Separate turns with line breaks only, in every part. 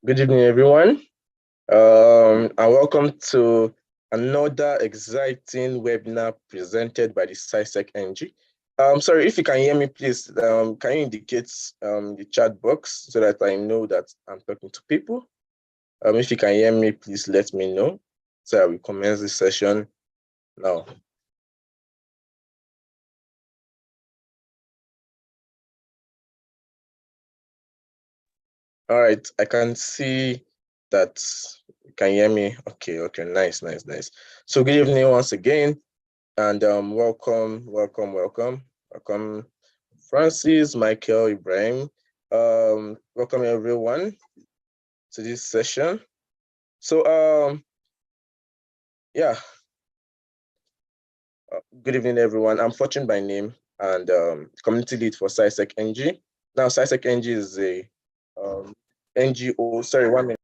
Good evening, everyone, and welcome to another exciting webinar presented by the CYSEC NG. Sorry, if you can hear me, please, can you indicate the chat box so that I know that I'm talking to people? If you can hear me, please let me know so I will commence this session now. All right, I can see that you can hear me. Okay, nice. So good evening once again, and welcome, Francis, Michael, Ibrahim. Welcome everyone to this session. So yeah, good evening everyone. I'm Fortune by name and community lead for CYSEC NG. Now CYSEC NG is a NGO. Sorry, 1 minute.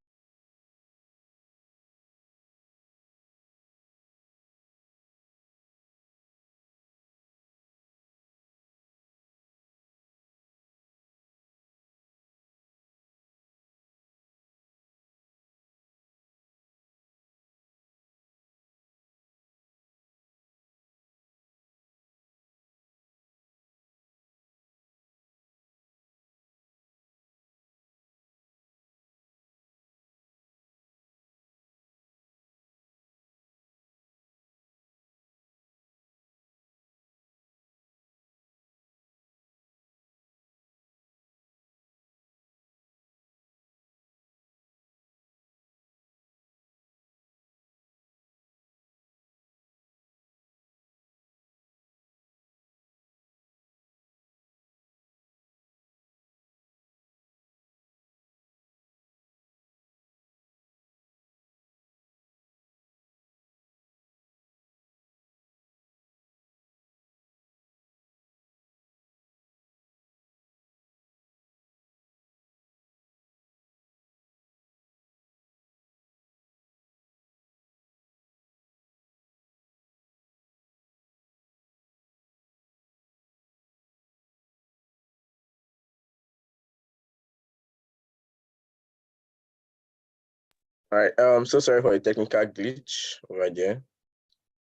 All right. So sorry for the technical glitch over there.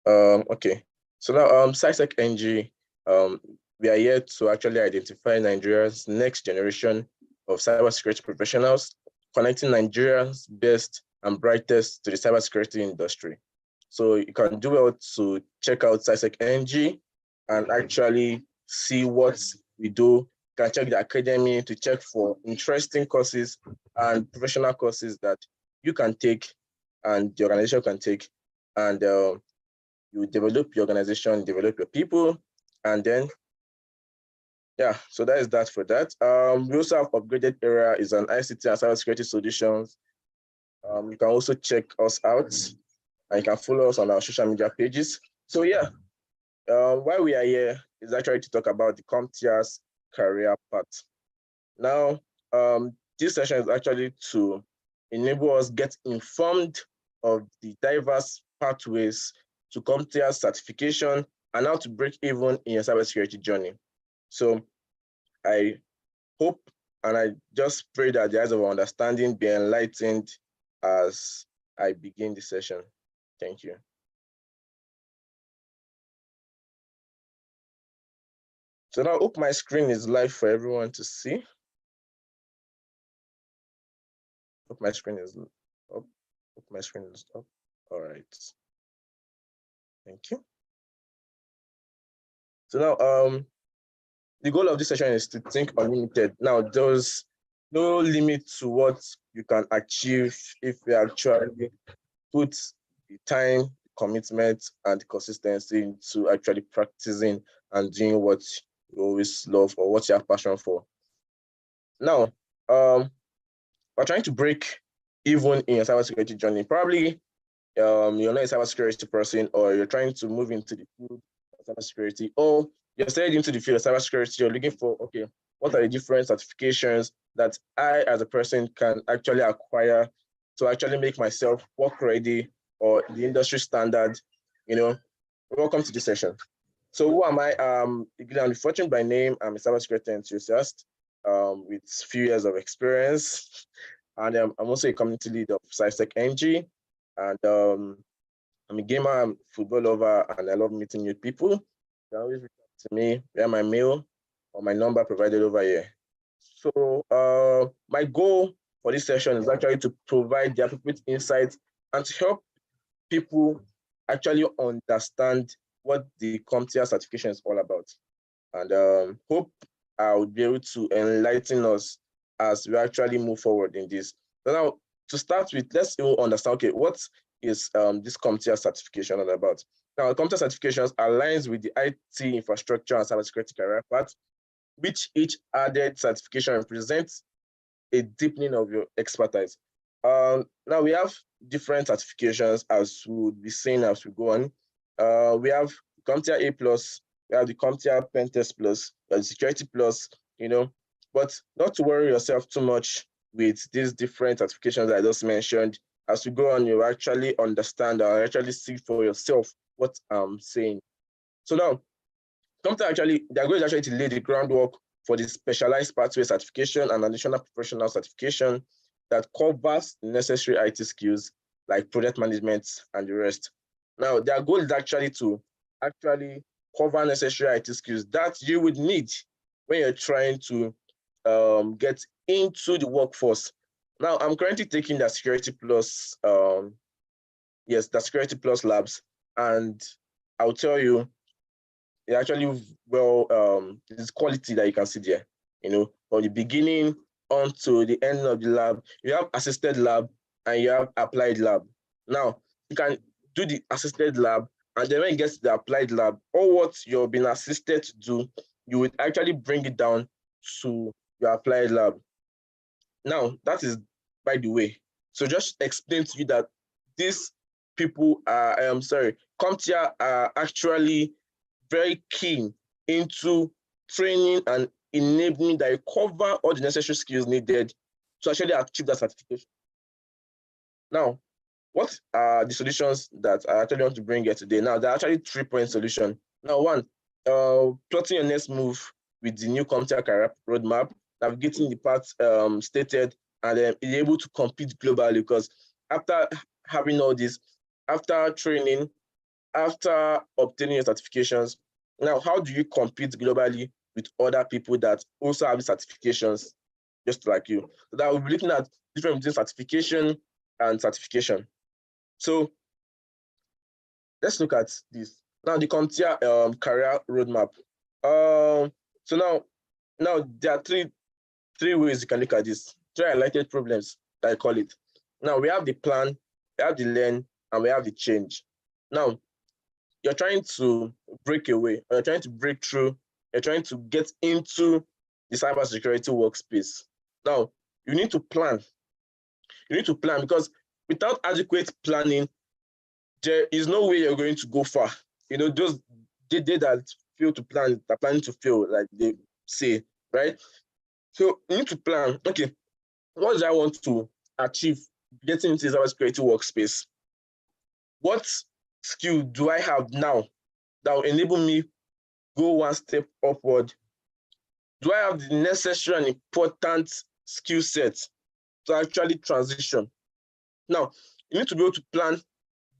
Okay. So now, CySec NG, we are here to actually identify Nigeria's next generation of cybersecurity professionals, connecting Nigeria's best and brightest to the cybersecurity industry. So you can do well to check out CySec NG and actually see what we do. You can check the academy to check for interesting courses and professional courses that you can take and the organization can take, and you develop your organization, develop your people, and then, yeah, so that is that for that. We also have upgraded area is an ICT and cybersecurity solutions. You can also check us out and you can follow us on our social media pages. So yeah, why we are here is actually to talk about the CompTIA's career path. Now, this session is actually to enable us get informed of the diverse pathways to CompTIA certification and how to break even in your cybersecurity journey. So I hope and I just pray that the eyes of our understanding be enlightened as I begin the session. Thank you. So now I hope my screen is live for everyone to see. Hope my screen is up. Hope my screen is up. All right. Thank you. So now, the goal of this session is to think unlimited. Now, there's no limit to what you can achieve if you actually put the time, commitment, and consistency into actually practicing and doing what you always love or what you have passion for. Now, we're trying to break even in your cybersecurity journey. Probably you're not a cybersecurity person, or you're trying to move into the field of cybersecurity, or you're studying into the field of cybersecurity, you're looking for, okay, what are the different certifications that I as a person can actually acquire to actually make myself work ready or the industry standard, welcome to this session. So who am I? I'm Fortune by name. I'm a cybersecurity enthusiast with few years of experience. and I'm also a community lead of CYSEC NG, and I'm a gamer, I'm a football lover, and I love meeting new people. You can always reach out to me via my mail or my number provided over here. So my goal for this session is actually to provide the appropriate insights and to help people actually understand what the CompTIA certification is all about. And hope I would be able to enlighten us as we actually move forward in this. So now, to start with, let's understand, okay, what is this CompTIA certification all about? Now, CompTIA certifications aligns with the IT infrastructure and cybersecurity career path, which each added certification represents a deepening of your expertise. Now we have different certifications as we'll be seeing as we go on. We have CompTIA A+, we have the CompTIA Pen Test Plus, the Security Plus, but not to worry yourself too much with these different certifications that I just mentioned. As we go on, you actually understand or actually see for yourself what I'm saying. So now, CompTIA their goal is actually to lay the groundwork for the specialized pathway certification and additional professional certification that covers the necessary IT skills like project management and the rest. Now, their goal is actually to cover necessary IT skills that you would need when you're trying to get into the workforce. Now, I'm currently taking the Security Plus, the Security Plus labs, and I'll tell you, it actually, this quality that you can see there, from the beginning on to the end of the lab. You have assisted lab and you have applied lab. Now, you can do the assisted lab, and then when it gets to the applied lab, all what you've been assisted to do, you would actually bring it down to your applied lab. Now, that is by the way. So just explain to you that these people are, CompTIA are actually very keen into training and enabling that you cover all the necessary skills needed to actually achieve that certification. Now, what are the solutions that I actually want to bring here today? Now, there are actually 3-point solution. Now, one, plotting your next move with the new CompTIA career roadmap, navigating the path stated, and then be able to compete globally, because after having all this, after training, after obtaining your certifications, now how do you compete globally with other people that also have certifications just like you? So that we'll be looking at difference between certification and certification. So let's look at this. Now the CompTIA career roadmap. So now there are three ways you can look at this. 3 highlighted problems, I call it. Now we have the plan, we have the learn, and we have the change. Now, you're trying to break away, or you're trying to break through, you're trying to get into the cybersecurity workspace. Now, you need to plan. You need to plan, because without adequate planning, there is no way you're going to go far. Those they that fail to plan are planning to fail, like they say, right? So you need to plan. Okay, what do I want to achieve getting into the cybersecurity workspace? What skill do I have now that will enable me go one step upward? Do I have the necessary and important skill sets to actually transition? Now, you need to be able to plan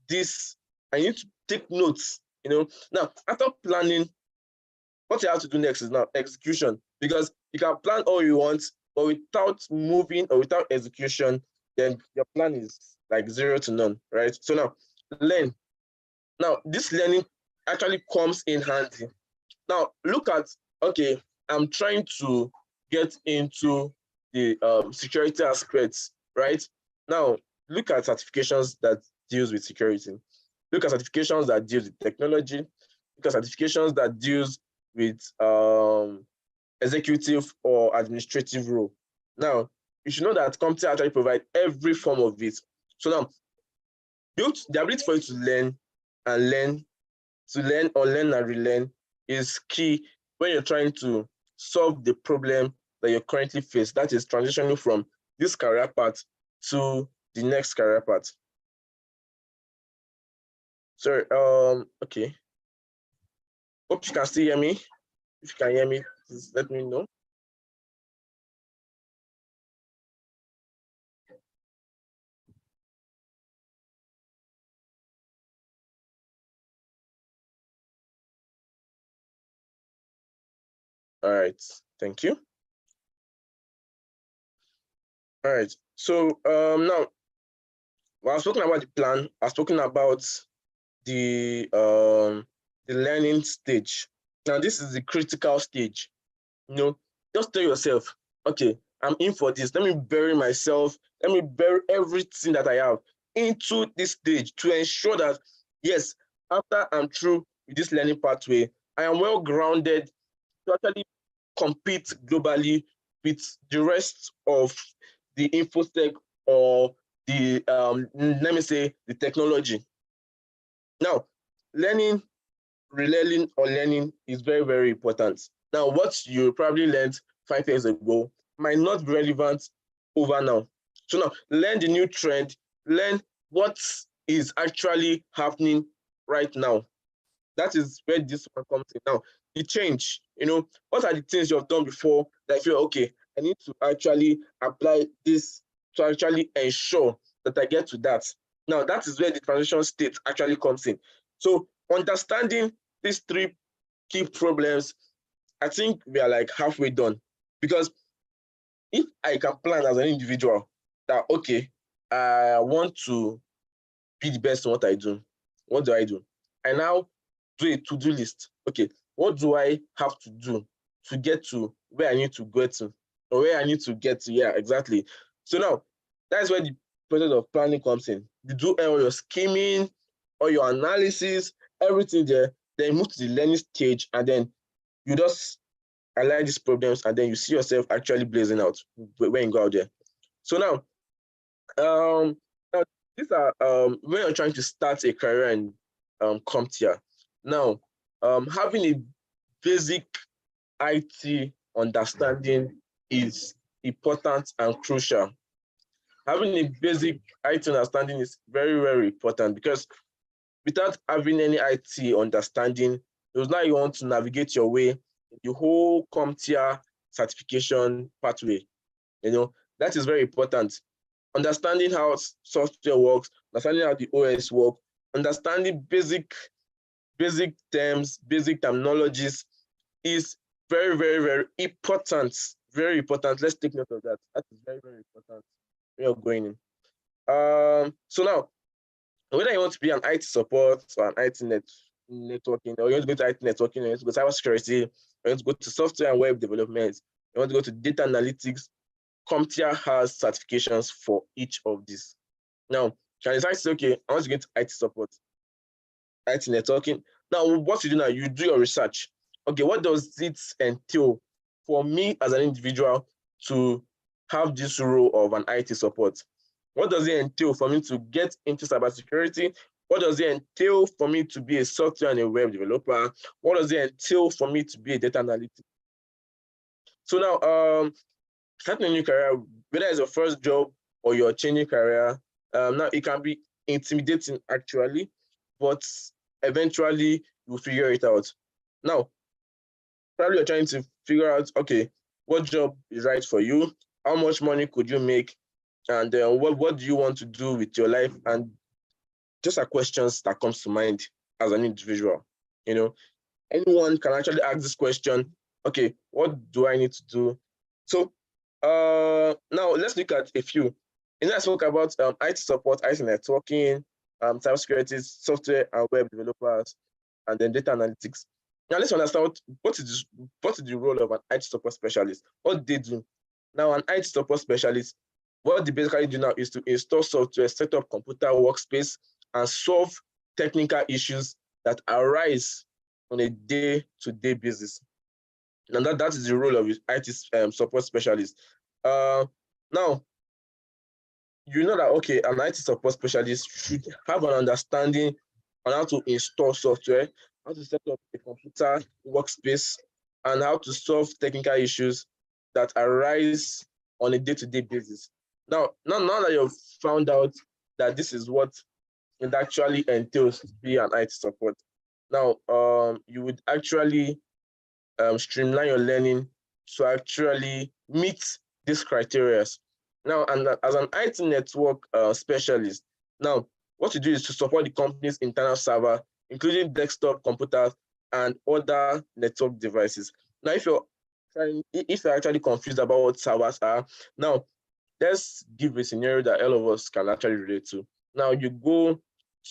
this, and you need to take notes. Now, after planning, what you have to do next is now execution, because you can plan all you want, but without moving or without execution, then your plan is like 0 to none, right? So now, learn. Now, this learning actually comes in handy. Now, look at, okay, I'm trying to get into the security aspects, right? Now, look at certifications that deals with security. Look at certifications that deals with technology. Look at certifications that deals with executive or administrative role. Now, you should know that CompTIA actually provide every form of it. So now, build the ability for you to learn and learn, or learn and relearn is key when you're trying to solve the problem that you're currently faced. That is transitioning from this career path to the next career path. Sorry, okay. Hope you can still hear me. If you can hear me, please let me know. All right, thank you. All right, so now when I was talking about the plan, I was talking about the learning stage. Now this is the critical stage. You know, just tell yourself, okay, I'm in for this. Let me bury myself. Let me bury everything that I have into this stage to ensure that, yes, after I'm through with this learning pathway, I am well grounded to actually compete globally with the rest of the infosec or the let me say the technology. Now, learning, relearning or learning is very, very important. Now, what you probably learned 5 years ago might not be relevant over now. So now, learn the new trend, learn what is actually happening right now. That is where this one comes in. Now, the change, what are the things you have done before that you feel, okay, I need to actually apply this to actually ensure that I get to that. Now, that is where the transition state actually comes in. So understanding these three key problems, I think we are like halfway done. Because if I can plan as an individual that, okay, I want to be the best in what I do, what do? I now do a to-do list. Okay, what do I have to do to get to where I need to get to, or where I need to get to? Yeah, exactly. So now, that's where the process of planning comes in. You do all your scheming, all your analysis, everything there, then you move to the learning stage, and then you just align these problems, and then you see yourself actually blazing out when you go out there. So now, um, now these are when you're trying to start a career in CompTIA. Now, having a basic IT understanding is important and crucial. Having a basic IT understanding is very, very important because without having any IT understanding, it now you want to navigate your way the whole CompTIA certification pathway. That is very important. Understanding how software works, understanding how the OS work, understanding basic terms, basic terminologies is very, very, very important. Very important. Let's take note of that. That is very, very important when you're going in. So now, whether you want to be an IT support or an IT networking, or you want to go to IT networking, or you want to go to cybersecurity, or you want to go to software and web development, you want to go to data analytics, CompTIA has certifications for each of these. Now, can you decide to say, okay, I want to get IT support, IT networking. Now, what you do now, you do your research. Okay, what does it entail for me as an individual to have this role of an IT support? What does it entail for me to get into cybersecurity? What does it entail for me to be a software and a web developer? What does it entail for me to be a data analyst? So now, starting a new career, whether it's your first job or you're changing career, now it can be intimidating actually, but eventually you'll figure it out. Now, probably you're trying to figure out, okay, what job is right for you? How much money could you make? And what do you want to do with your life? And just are questions that comes to mind as an individual. Anyone can actually ask this question. Okay, what do I need to do? So now let's look at a few. I spoke about IT support, IT networking, cybersecurity, software and web developers, and then data analytics. Now let's understand what is the role of an IT support specialist. What they do. Now, an IT support specialist, what they basically do now is to install software, set up computer workspace, and solve technical issues that arise on a day-to-day basis. And that is the role of IT support specialist. Now, you know that, okay, an IT support specialist should have an understanding on how to install software, how to set up a computer workspace, and how to solve technical issues that arise on a day-to-day basis. Now that you've found out that this is what it actually entails to be an IT support, now you would actually streamline your learning to actually meet these criteria. Now, and as an IT network specialist, now what you do is to support the company's internal server, including desktop computers and other network devices. Now, if you're if you're actually confused about what servers are, now let's give a scenario that all of us can actually relate to. Now you go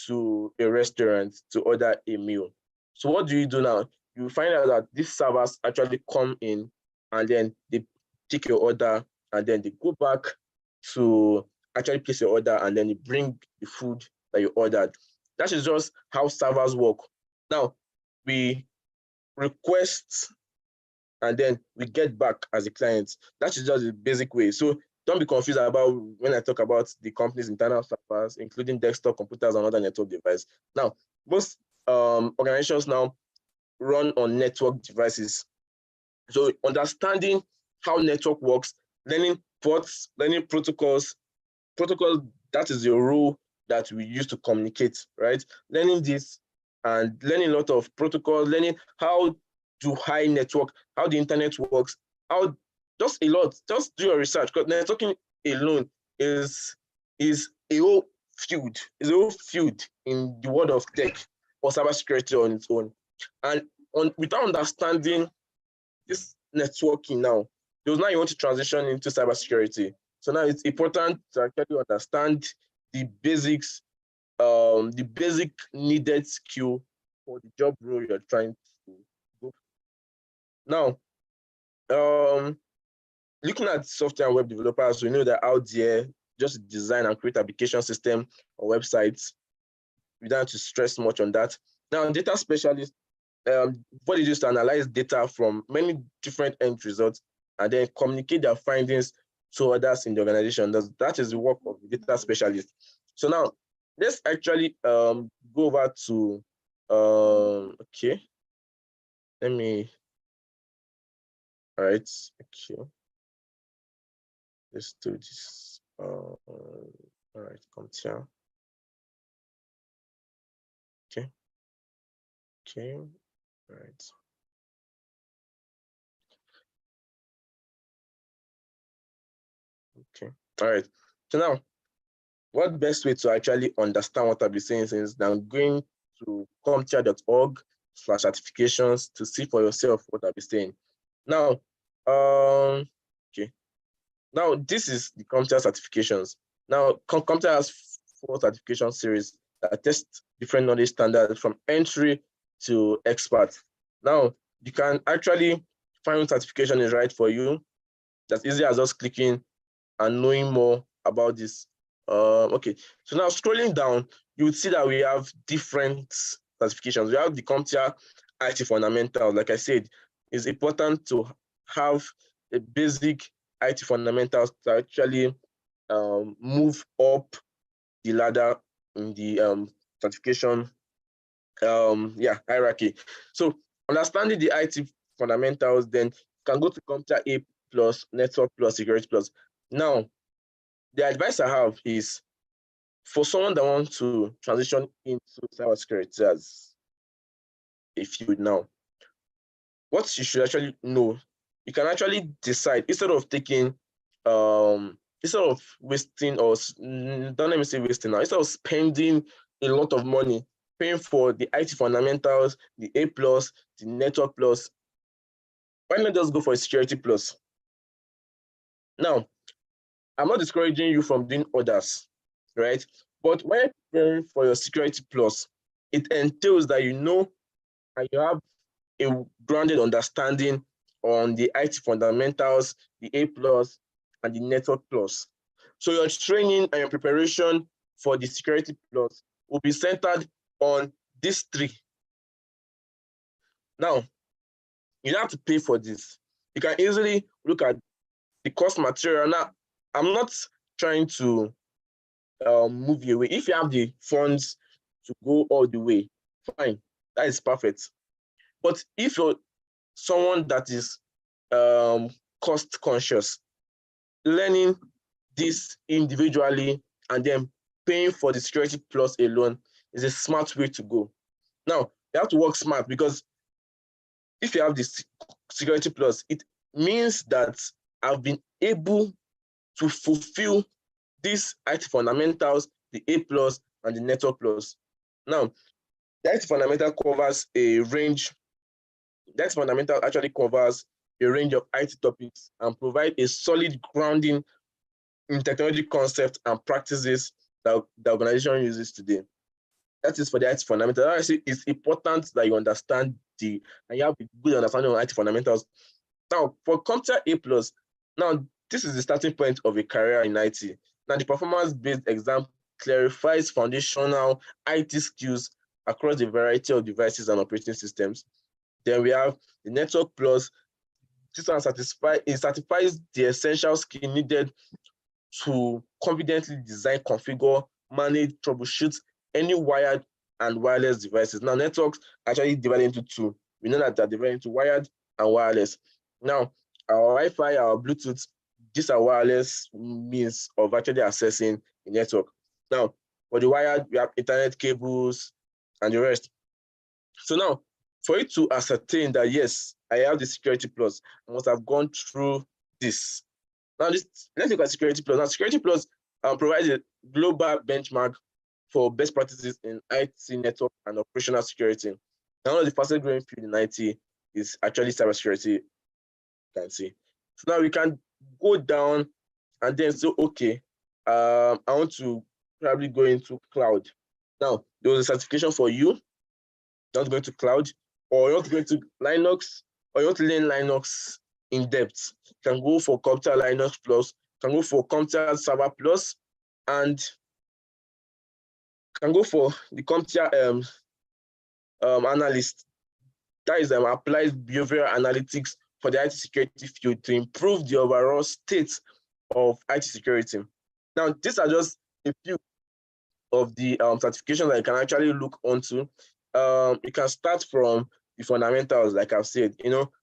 to a restaurant to order a meal. So what do you do now? You find out that these servers actually come in and then they take your order and then they go back to actually place your order and then they bring the food that you ordered. That is just how servers work. Now we request and then we get back as a client. That is just the basic way. So don't be confused about when I talk about the company's internal servers, including desktop computers and other network devices. Now, most organizations now run on network devices. So understanding how network works, learning ports, learning protocols, that is the rule that we use to communicate, right? Learning this and learning a lot of protocols, learning how to high network, how the internet works, how just a lot. Just do your research, because networking alone is a whole field, in the world of tech or cybersecurity on its own. And without understanding this networking now, because now you want to transition into cybersecurity. So now it's important to actually understand the basics, the basic needed skill for the job role you're trying to go. Now, looking at software and web developers, we know that out there, just design and create application system or websites. We don't have to stress much on that. Now, data specialists, what they do is to analyze data from many different end results and then communicate their findings to others in the organization. That is the work of the data specialist. So now, let's actually go over to, okay. Let me, all right, okay. Let's do this. All right, CompTIA. Okay. Okay. All right. Okay. All right. So now, what best way to actually understand what I'll be saying is now going to CompTIA.org/certifications to see for yourself what I'll be saying. Now, okay. Now this is the CompTIA certifications. Now, CompTIA has 4 certification series that test different knowledge standards from entry to expert. Now, you can actually find what certification is right for you. That's easy as just clicking and knowing more about this. Okay, so now scrolling down, you would see that we have different certifications. We have the CompTIA IT fundamentals. Like I said, it's important to have a basic IT fundamentals to actually move up the ladder in the certification hierarchy. So understanding the IT fundamentals, then you can go to CompTIA A+, Network Plus, Security Plus. Now, the advice I have is for someone that wants to transition into cybersecurity as a field now, what you should actually know, you can actually decide instead of taking, instead of wasting or don't let me say wasting now, instead of spending a lot of money paying for the IT fundamentals, the A+, the Network Plus, why not just go for a Security Plus? Now, I'm not discouraging you from doing others, right? But when preparing for your Security Plus, it entails that you know and you have a grounded understanding on the IT fundamentals, the A+, and the Network Plus. So your training and your preparation for the Security Plus will be centered on these 3. Now, you don't have to pay for this. You can easily look at the course material. Now, I'm not trying to move you away. If you have the funds to go all the way, fine, that is perfect. But if you're someone that is cost conscious, learning this individually and then paying for the Security Plus alone is a smart way to go. Now, you have to work smart, because if you have this Security Plus, it means that I've been able to fulfill these IT fundamentals, the A+, and the Network Plus. Now, the IT fundamental covers a range. That fundamental actually covers a range of IT topics and provide a solid grounding in technology concepts and practices that the organization uses today. That is for the IT fundamentals. I say it's important that you understand and you have a good understanding of IT fundamentals. Now, for CompTIA A+, now this is the starting point of a career in IT. Now, the performance-based exam clarifies foundational IT skills across a variety of devices and operating systems. Then we have the Network Plus. This one certifies the essential skill needed to confidently design, configure, manage, troubleshoot any wired and wireless devices. Now, networks actually divided into two. We know that they're divided into wired and wireless. Now, our Wi-Fi, our Bluetooth, these are wireless means of actually accessing the network. Now, for the wired, we have Ethernet cables and the rest. So now, for you to ascertain that, yes, I have the Security Plus, I must have gone through this. Now, let's look at Security Plus. Now, Security Plus provides a global benchmark for best practices in IT network and operational security. Now, one of the fastest growing field in IT is actually cybersecurity, you can see. So now we can go down and then say, okay, I want to probably go into cloud. Now, there was a certification for you, not going to cloud, or you want to go into Linux, or you want to learn Linux in depth. You can go for CompTIA Linux Plus, can go for CompTIA Server Plus, and can go for the CompTIA analyst. That is applies behavioral analytics for the IT security field to improve the overall state of IT security. Now, these are just a few of the certifications that you can actually look onto. You can start from the fundamentals, like I've said.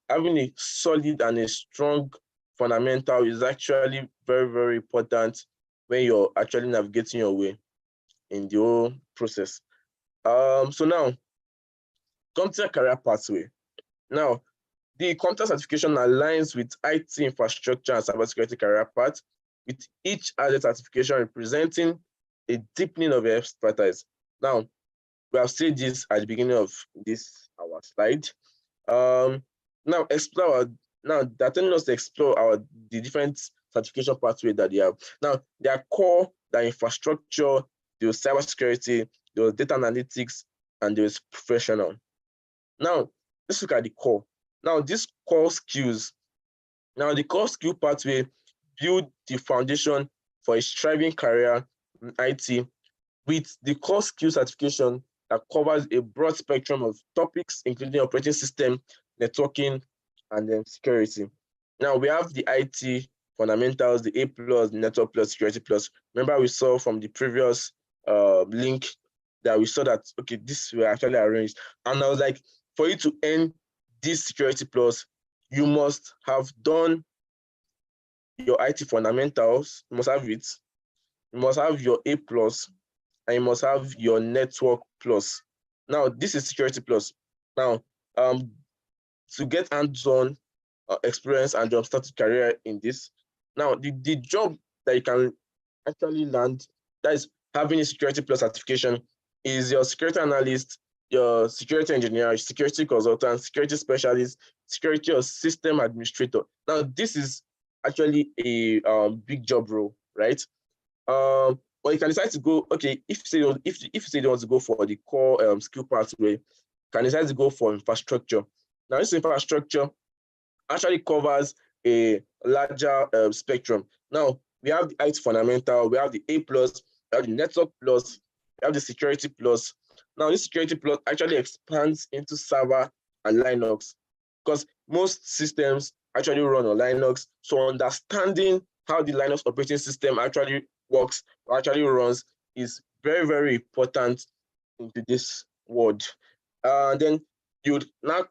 Having a solid and a strong fundamental is actually very, very important when you're actually navigating your way in the whole process. So now, CompTIA career pathway. Now, the CompTIA certification aligns with IT infrastructure and cybersecurity career path, with each added certification representing a deepening of expertise. Now, we have said this at the beginning of our slide. Now they're telling us to explore the different certification pathway that they have. Now, their core, their infrastructure, there's cybersecurity, there's data analytics, and there's professional. Now, let's look at the core. Now, these core skills. Now, the core skill pathway build the foundation for a thriving career in IT with the core skill certification that covers a broad spectrum of topics, including operating system, networking, and then security. Now, we have the IT fundamentals, the A+, the Network Plus, Security Plus. Remember, we saw from the previous link that we saw that, okay, this were actually arranged. And I was like, for you to earn this Security Plus, you must have done your IT fundamentals, you must have it, you must have your A+, and you must have your Network Plus. Now, this is Security Plus. Now, to get hands-on experience and jumpstart career in this. Now, the job that you can actually land, that is having a Security Plus certification, is your security analyst, your security engineer, security consultant, security specialist, security or system administrator. Now, this is actually a big job role, right? But you can decide to go, okay, if you say you want to go for the core skill pathway, you can decide to go for infrastructure. Now, this infrastructure actually covers a larger spectrum. Now, we have the IT fundamental, we have the A+, we have the Network Plus, we have the Security Plus. Now, this Security Plus actually expands into server and Linux, because most systems actually run on Linux. So understanding how the Linux operating system actually works or actually runs is very, very important into this world. Then you'd now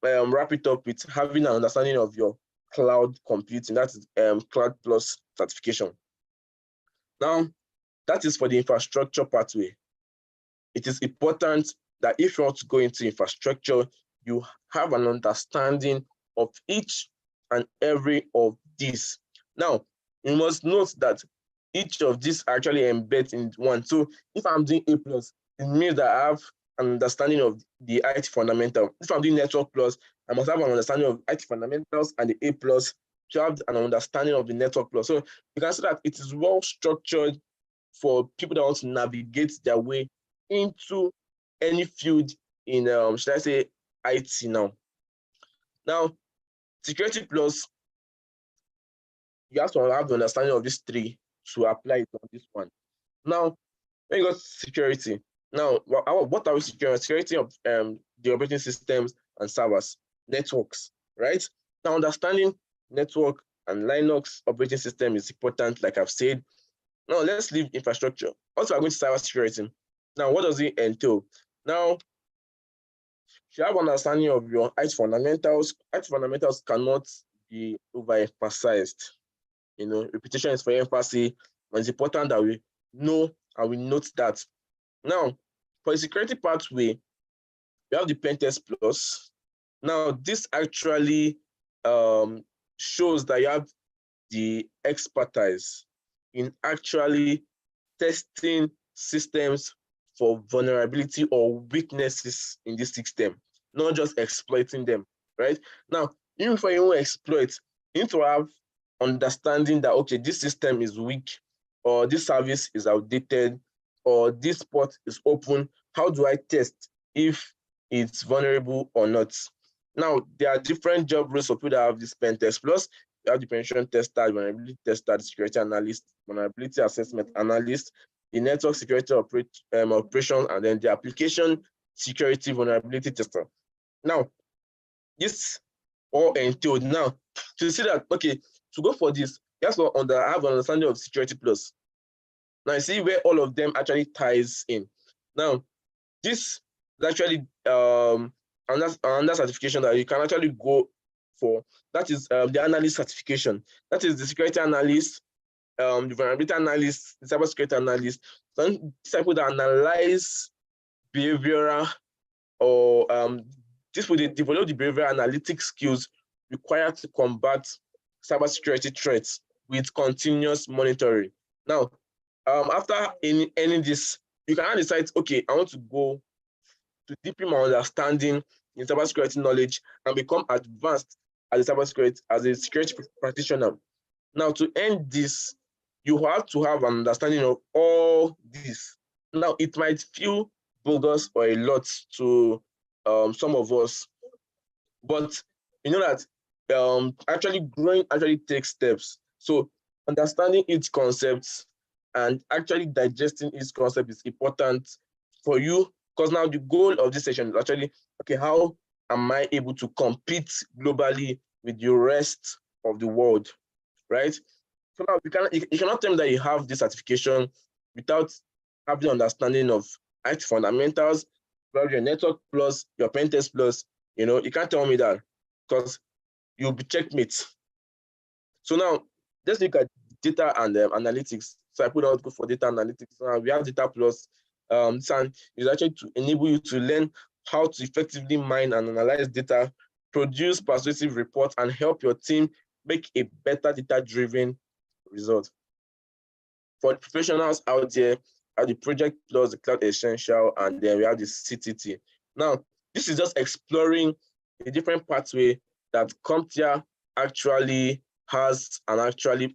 wrap it up with having an understanding of your cloud computing. That is Cloud Plus certification. Now, that is for the infrastructure pathway. It is important that if you want to go into infrastructure, you have an understanding of each and every of these. Now, you must note that each of these actually embeds in one. So if I'm doing A+, it means that I have an understanding of the IT fundamental. If I'm doing Network Plus, I must have an understanding of IT fundamentals, and the A Plus to have an understanding of the Network Plus. So you can see that it is well structured for people that want to navigate their way into any field in, should I say, IT now. Now, Security Plus, you have to have the understanding of these three to apply it on this one. Now, when you go to security, now, what are we securing? Security of the operating systems and servers, networks, right? Now, understanding network and Linux operating system is important, like I've said. Now, let's leave infrastructure. Also, we're going to cybersecurity. Now, what does it entail? Now, you have understanding of your IT fundamentals. IT fundamentals cannot be overemphasized. Repetition is for emphasis, and it's important that we know and we note that. Now, for the security pathway, we have the Pen Test Plus. Now, this actually shows that you have the expertise in actually testing systems for vulnerability or weaknesses in this system, not just exploiting them, right? Now, even before you exploit, you need to have understanding that, okay, this system is weak, or this service is outdated, or this port is open. How do I test if it's vulnerable or not? Now, there are different job roles for people that have this Pen Test Plus. You have the penetration tester, vulnerability tester, the security analyst, vulnerability assessment analyst, the network security operation, and then the application security vulnerability tester. Now, this all entailed. Now, to see that, okay, to go for this, you have to have an understanding of Security Plus. Now, you see where all of them actually ties in. Now, this is actually another certification that you can actually go for. That is the analyst certification. That is the security analyst, the vulnerability analyst, the cybersecurity analyst. Some people that analyze behavioral or this will develop the behavioral analytic skills required to combat cybersecurity threats with continuous monitoring. Now, after ending this, you can decide, okay, I want to go to deepen my understanding in cybersecurity knowledge and become advanced as a security practitioner. Now, to end this, you have to have an understanding of all this. Now, it might feel bogus or a lot to some of us, but you know that actually growing actually takes steps. So understanding each concept and actually digesting each concept is important for you, because now the goal of this session is actually, okay, how am I able to compete globally with the rest of the world, right? So now you cannot tell me that you have this certification without having understanding of IT fundamentals, your Network Plus, your Pen Test Plus. You can't tell me that, because you'll be checkmate. So now let's look at data and analytics. So I put out go for data analytics. Now we have Data Plus. This is actually to enable you to learn how to effectively mine and analyze data, produce persuasive reports, and help your team make a better data-driven result. For the professionals out there, have the Project Plus, the Cloud Essential, and then we have the CTT. Now, this is just exploring the different pathway that CompTIA actually has and actually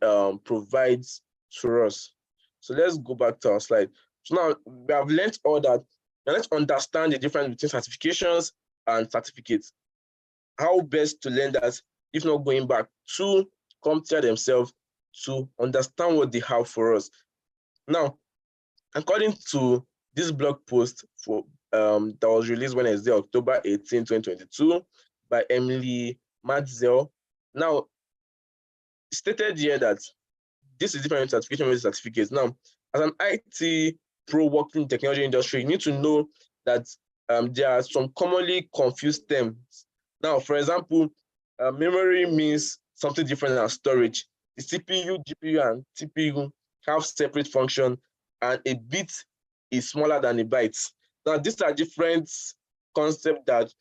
provides to us. So let's go back to our slide. So now we have learned all that. Now let's understand the difference between certifications and certificates. How best to learn that, if not going back to CompTIA themselves to understand what they have for us. Now, according to this blog post that was released Wednesday, October 18, 2022, by Emily Matzel. Now, stated here that this is different certification with certificates. Now, as an IT pro working in technology industry, you need to know that there are some commonly confused terms. Now, for example, memory means something different than storage. The CPU, GPU, and TPU have separate function, and a bit is smaller than a byte. Now, these are different concepts that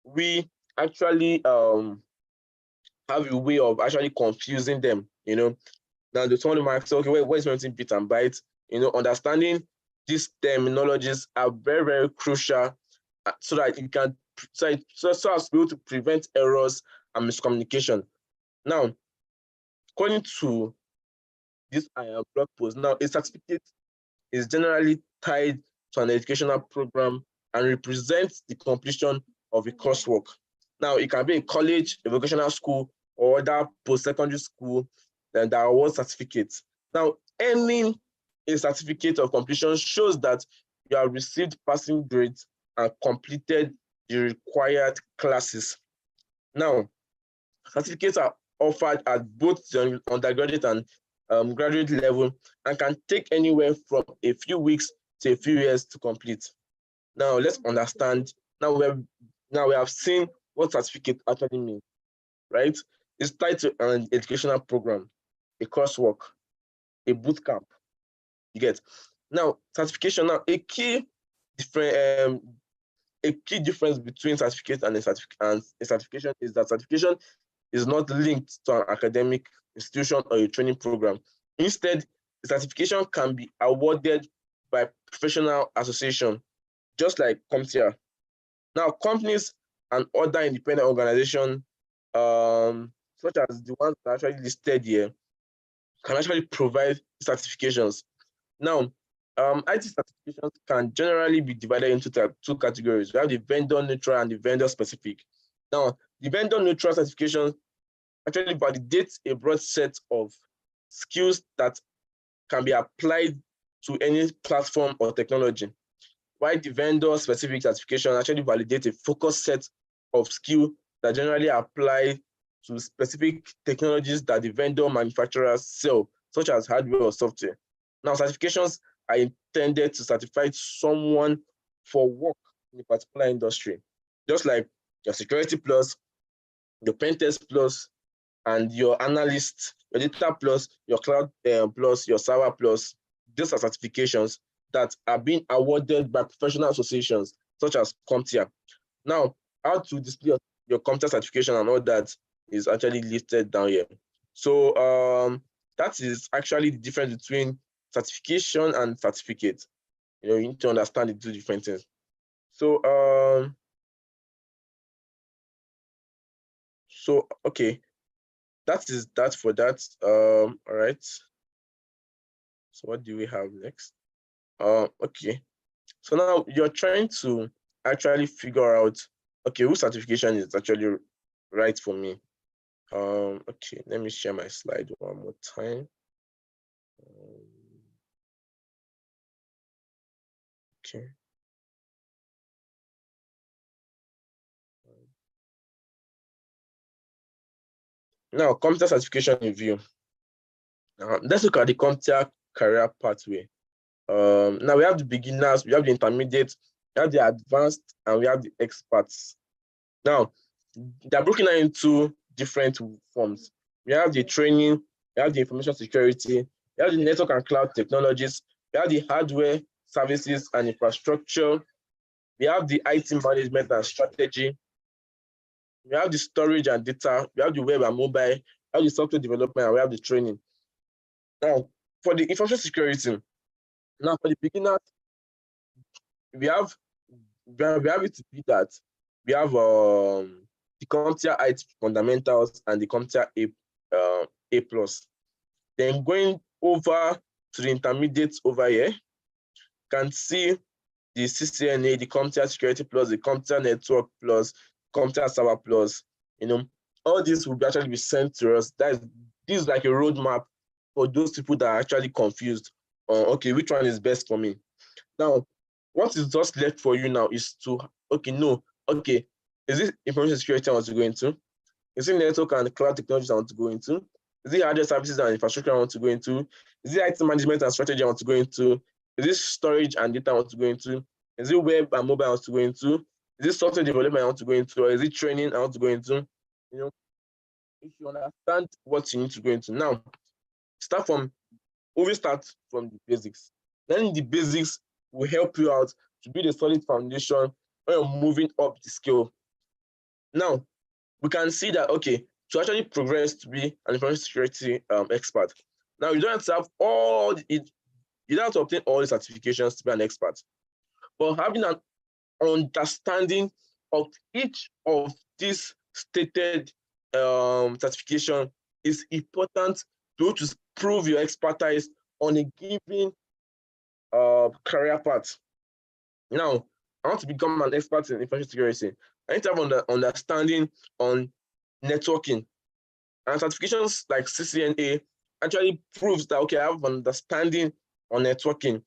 we actually have a way of actually confusing them. Now the someone might say, okay, what is between bit and byte? Understanding these terminologies are very, very crucial so that you can so as to be able to prevent errors and miscommunication. Now, according to this blog post, now a certificate is generally tied to an educational program and represents the completion of a coursework. Now, it can be a college, a vocational school, or other post-secondary school that awards certificates. Now, earning a certificate of completion shows that you have received passing grades and completed the required classes. Now, certificates are offered at both the undergraduate and graduate level and can take anywhere from a few weeks to a few years to complete. Now, let's understand. Now we have seen what certificate actually means, right? It's tied to an educational program, a coursework, a boot camp. You get. Now, certification. Now, a key difference between certificate and a certification is that certification is not linked to an academic institution or a training program. Instead, the certification can be awarded by professional association, just like CompTIA. Now, companies and other independent organizations, such as the ones that are actually listed here, can actually provide certifications. Now, IT certifications can generally be divided into two categories. We have the vendor neutral and the vendor specific. Now, the vendor neutral certification actually validates a broad set of skills that can be applied to any platform or technology, while the vendor specific certification actually validates a focused set of skills that generally apply to specific technologies that the vendor manufacturers sell, such as hardware or software. Now, certifications are intended to certify someone for work in a particular industry, just like your Security Plus, your Pentest Plus, and your Analyst, your Data Plus, your Cloud Plus, your Server Plus. These are certifications that are being awarded by professional associations, such as CompTIA. Now, how to display your CompTIA certification and all that is actually listed down here. So that is actually the difference between certification and certificate. You need to understand the two different things. So okay, that is that for that. All right. So what do we have next? Okay. So now you're trying to actually figure out, okay, which certification is actually right for me. Okay, let me share my slide one more time. Okay. Now, CompTIA certification review. Let's look at the CompTIA career pathway. Now we have the beginners, we have the intermediate, we have the advanced, and we have the experts. Now, they're broken down into different forms. We have the training, we have the information security, we have the network and cloud technologies, we have the hardware, services, and infrastructure, we have the IT management and strategy, we have the storage and data, we have the web and mobile, we have the software development, and we have the training. Now, for the information security, now for the beginners, we have it to be that we have the CompTIA IT fundamentals and the CompTIA A+. Then going over to the intermediates over here, you can see the CCNA, the CompTIA Security Plus, the CompTIA Network Plus, CompTIA Server Plus. All this will actually be sent to us. This is like a roadmap for those people that are actually confused on, okay, which one is best for me? Now, what is just left for you now is to, is it information security I want to go into? Is it network and cloud technologies I want to go into? Is it hardware services and infrastructure I want to go into? Is it IT management and strategy I want to go into? Is it storage and data I want to go into? Is it web and mobile I want to go into? Is it software development I want to go into? Or is it training I want to go into? If you understand what you need to go into now, always start from the basics. Learning the basics will help you out to build a solid foundation when you're moving up the scale. Now, we can see that, okay, to actually progress to be an information security expert, now you don't have to have you don't have to obtain all the certifications to be an expert. But having an understanding of each of these stated certification is important to prove your expertise on a given career path. Now, I want to become an expert in information security. I need to have understanding on networking. And certifications like CCNA actually proves that, okay, I have understanding on networking.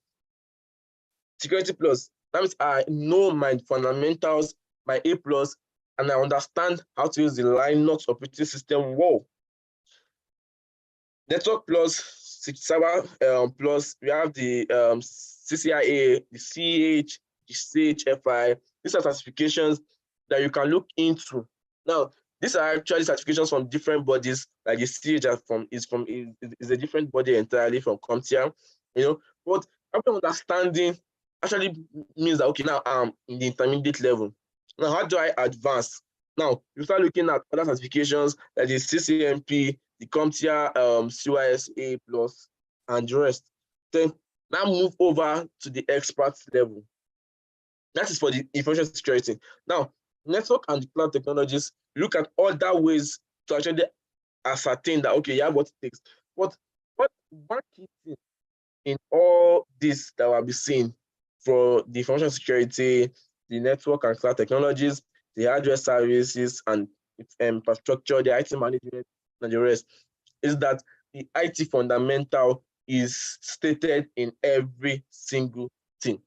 Security Plus, that means I know my fundamentals, my A+, and I understand how to use the Linux operating system well. Network Plus, Cyber Plus, we have the CCIA, the CH, the CHFI. These are certifications that you can look into. Now, these are actually certifications from different bodies, like the CH is a different body entirely from CompTIA, but having understanding actually means that, okay, now I'm in the intermediate level. Now, how do I advance? Now, you start looking at other certifications like the CCNP, the CompTIA, CYSEC Plus, and the rest. Then now move over to the expert level. That is for the information security. Now, network and cloud technologies look at other ways to actually ascertain that, okay, you have what it takes. But one key thing in all this that will be seen for the information security, the network and cloud technologies, the hardware services and infrastructure, the IT management, and the rest, is that the IT fundamental is stated in every single thing.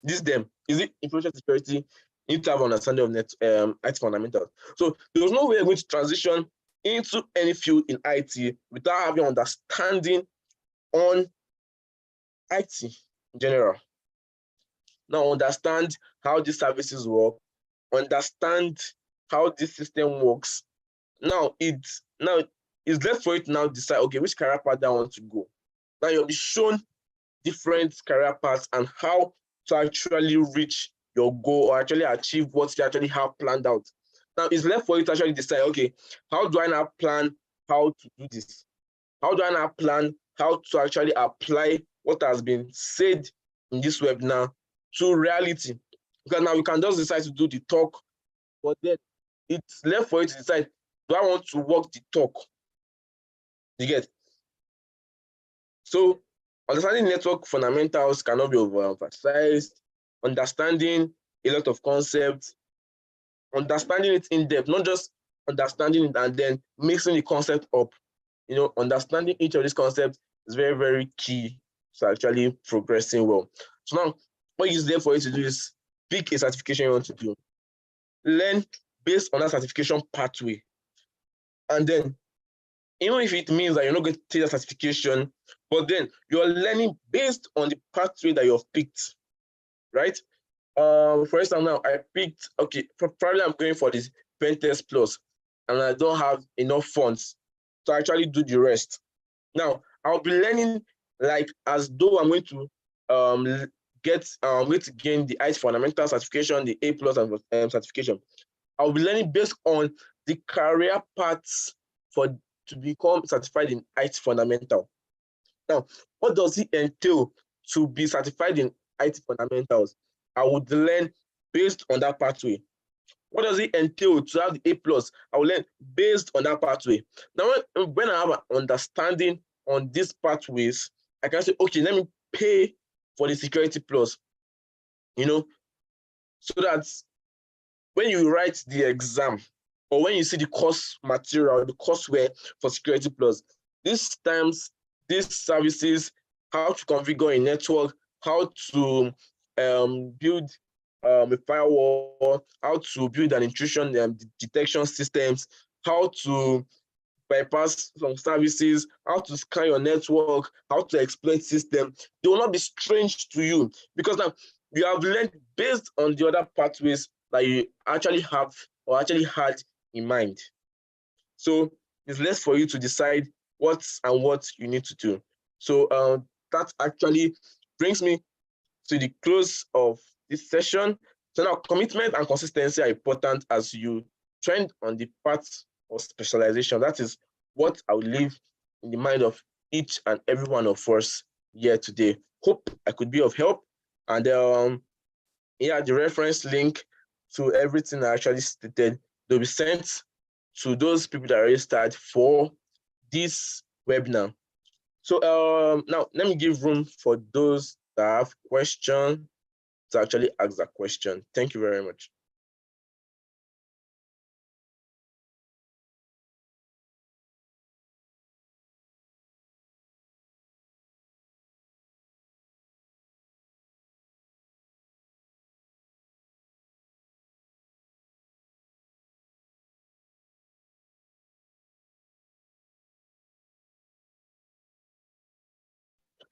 Is it information security? You need to have an understanding of IT fundamentals. So there's no way we're going to transition into any field in IT without having understanding on IT in general. Now understand how these services work, understand how this system works. Now it's left for it now decide, okay, which career path I want to go. Now you'll be shown different career paths and how to actually reach your goal or actually achieve what you actually have planned out. Now it's left for you to actually decide, okay, how do I now plan how to do this? How do I now plan how to actually apply what has been said in this webinar to reality? Because now we can just decide to do the talk, but then it's left for you to decide, do I want to walk the talk? You get? So understanding network fundamentals cannot be overemphasized. Understanding a lot of concepts, understanding it in depth, not just understanding it and then mixing the concept up. Understanding each of these concepts is very, very key to actually progressing well. So now, what is there for you to do is pick a certification you want to do. Learn based on that certification pathway. And then, even if it means that you're not going to take that certification, but then you're learning based on the pathway that you've picked, right? For instance, now I picked, okay, probably I'm going for this Pentest Plus, and I don't have enough funds to actually do the rest. Now, I'll be learning like as though I'm going to gain the IT fundamental certification, the A+ and certification. I'll be learning based on the career paths to become certified in IT fundamental. Now, what does it entail to be certified in IT fundamentals? I would learn based on that pathway. What does it entail to have the A+? I will learn based on that pathway. Now, when I have an understanding on these pathways, I can say, okay, let me pay for the Security Plus, so that when you write the exam or when you see the course material, the courseware for Security Plus, these services, how to configure a network, how to build a firewall, how to build an intrusion detection systems, how to bypass some services, how to scan your network, how to exploit system, they will not be strange to you because now you have learned based on the other pathways that you actually have or actually had in mind. So it's less for you to decide what you need to do. So that actually brings me to the close of this session. So now commitment and consistency are important as you trend on the path of specialization. That is what I will leave in the mind of each and every one of us here today. Hope I could be of help. And Yeah, the reference link to everything I actually stated, they'll be sent to those people that registered for this webinar. So now let me give room for those that have questions to actually ask that question. Thank you very much.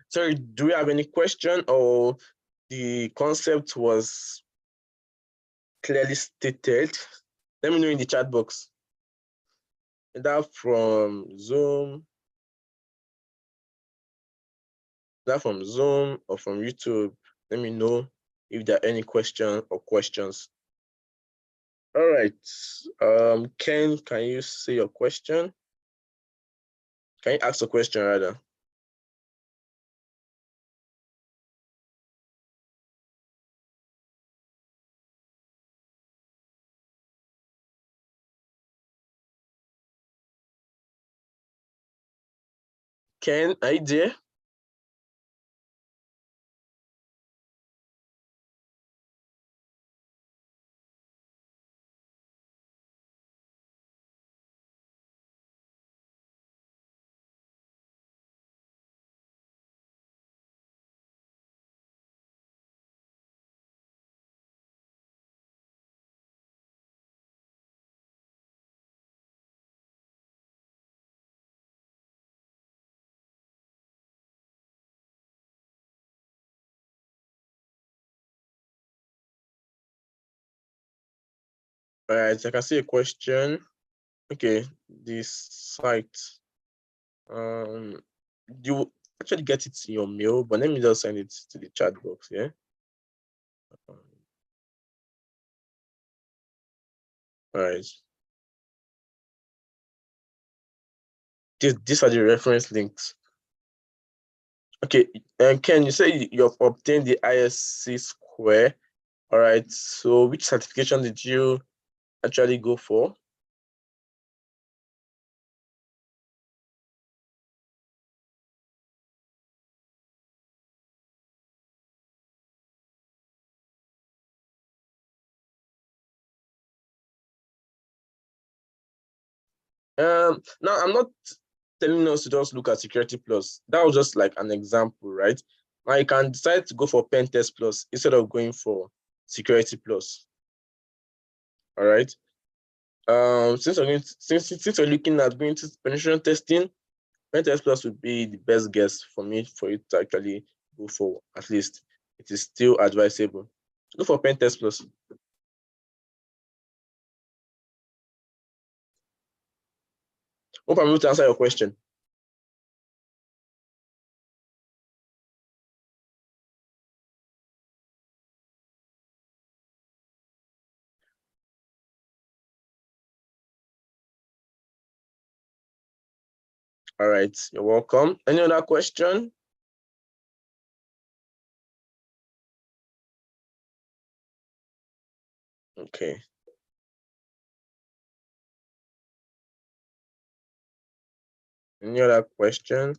Sorry, do we have any question, or the concept was clearly stated? Let me know in the chat box. That from Zoom, or from YouTube. Let me know if there are any questions or questions. All right. Ken, can you say your question? Can you ask a question rather? Ken, are you there? All right, I can see a question. Okay, this site. You actually get it in your mail, but let me just send it to the chat box, yeah? All right. These are the reference links. Okay, and Ken, you say you've obtained the ISC square. All right, so which certification did you actually go for? Now I'm not telling us to just look at Security Plus. That was just like an example, right? Now you can decide to go for Pen Test Plus instead of going for Security Plus. All right. Since we're looking at going to penetration testing, Pen Test Plus would be the best guess for me for you to actually go for. At least it is still advisable. Go for Pen Test Plus. Hope I'm able to answer your question. All right, you're welcome. Any other question? Okay. Any other question?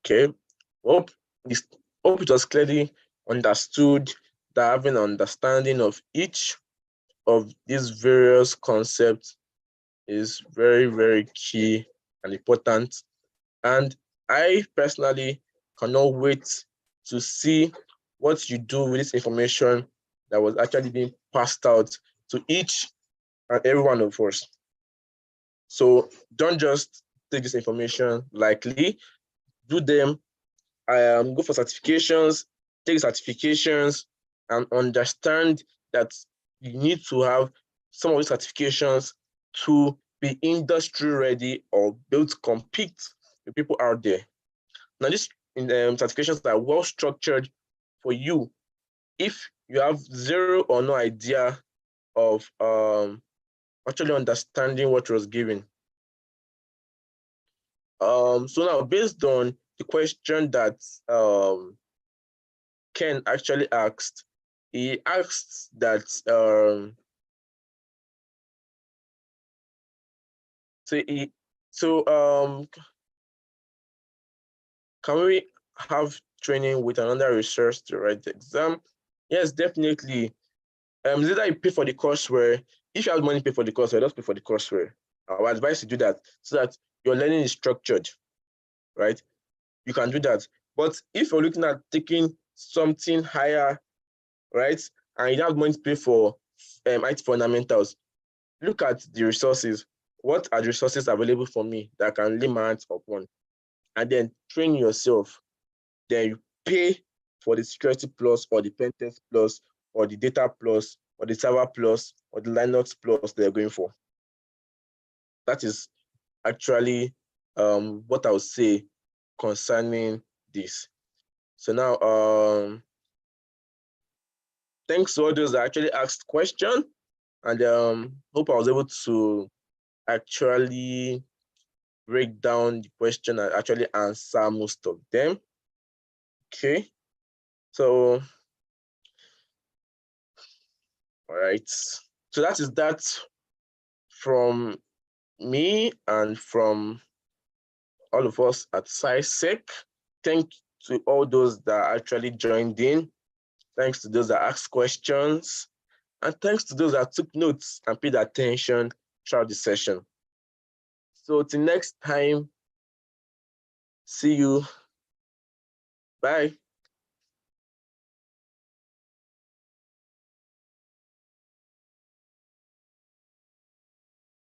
Okay. Hope hope it was clearly understood that having an understanding of each of these various concepts is very, very key and important. And I personally cannot wait to see what you do with this information that was actually being passed out to each and every one of us. So don't just take this information lightly, do them, go for certifications, take certifications, and understand that you need to have some of these certifications to be industry ready or be able to compete with people out there. Now, these certifications are well structured for you. If you have zero or no idea of actually understanding what was given. So now, based on the question that Ken actually asked, he asked that can we have training with another resource to write the exam? Yes, definitely. Is either you pay for the courseware. If you have money, pay for the courseware, just pay for the courseware. I would advise you to do that so that your learning is structured, right? You can do that. But if you're looking at taking something higher, right, and you don't have money to pay for IT fundamentals, look at the resources. What are the resources available for me that I can lay my hands upon? And then train yourself. Then you pay for the security plus or the pen test plus or the data plus or the server plus or the Linux plus they're going for. That is actually what I would say concerning this. So now, thanks to all those that actually asked questions, and hope I was able to actually break down the question and actually answer most of them. Okay, so all right, so that is that from me and from all of us at CYSEC. Thank to all those that actually joined in. Thanks to those that asked questions. And thanks to those that took notes and paid attention throughout the session. So till next time, see you. Bye.